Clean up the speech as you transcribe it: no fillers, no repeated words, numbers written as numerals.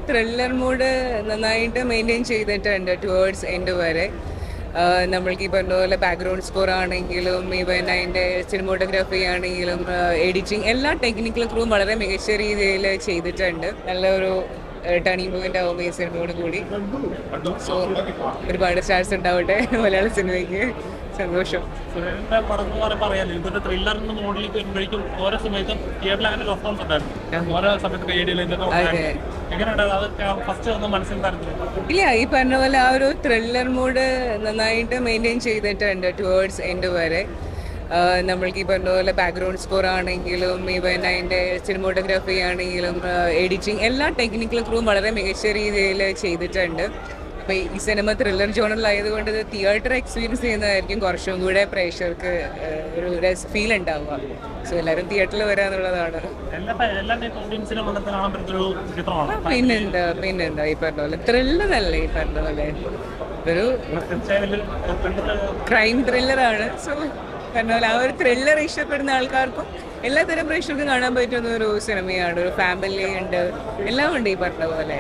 Thriller mood നന്നായിട്ട് maintain ചെയ്തിട്ടുണ്ട് towards end വരെ. നമ്മൾക്ക് ഈ പറഞ്ഞ പോലെ ബാക്ക്ഗ്രൗണ്ട് സ്കോർ ആണെങ്കിലും ഈവൻ അതിൻ്റെ സിനിമോട്ടോഗ്രാഫി ആണെങ്കിലും എഡിറ്റിംഗ് എല്ലാ ടെക്നിക്കൽ ക്രൂവും വളരെ മികച്ച രീതിയിൽ ചെയ്തിട്ടുണ്ട്. നല്ലൊരു ടേണിംഗ് പോയിന്റ് ആവും ഈ സിനിമയോട് കൂടി. സോ ഒരുപാട് സ്റ്റാർസ് ഉണ്ടാവട്ടെ മലയാള സിനിമയ്ക്ക്. സന്തോഷം. ഇല്ല, ഈ പറഞ്ഞ പോലെ ആ ഒരു ത്രില്ലർ മൂഡ് നന്നായിട്ട് മെയിൻറ്റെയിൻ ചെയ്തിട്ടുണ്ട് ടുവേർഡ്സ് എൻഡ് വരെ. നമ്മൾക്ക് ഈ പറഞ്ഞ പോലെ ബാക്ക്ഗ്രൗണ്ട് സ്കോർ ആണെങ്കിലും ഈവൻ അതിൻ്റെ സിനിമോട്ടോഗ്രാഫി ആണെങ്കിലും എഡിറ്റിംഗ് എല്ലാ ടെക്നിക്കൽ ക്രൂവും വളരെ മികച്ച രീതിയിൽ ചെയ്തിട്ടുണ്ട്. അപ്പോൾ ഈ സിനിമ ത്രില്ലർ ജോണറിലായതുകൊണ്ട് ഇത് തിയേറ്റർ എക്സ്പീരിയൻസ് ചെയ്യുന്നതായിരിക്കും കുറച്ചും കൂടെ പ്രേക്ഷകർക്ക് ഒരു ഫീൽ ഉണ്ടാവുക. സോ എല്ലാവരും തിയേറ്ററിൽ വരാന്നുള്ളതാണ്. പിന്നെന്താ ഈ പറഞ്ഞ പോലെ ത്രില്ലറല്ലേ, ഈ പറഞ്ഞ പോലെ ഒരു ക്രൈം ത്രില്ലറാണ്. സോ പറഞ്ഞ പോലെ ആ ഒരു ത്രില്ലർ ഇഷ്ടപ്പെടുന്ന ആൾക്കാർക്കും എല്ലാത്തരം പ്രേക്ഷകർക്കും കാണാൻ പറ്റുന്ന ഒരു സിനിമയാണ്. ഒരു ഫാമിലി ഉണ്ട്, എല്ലാം ഉണ്ട് ഈ പറഞ്ഞ പോലെ.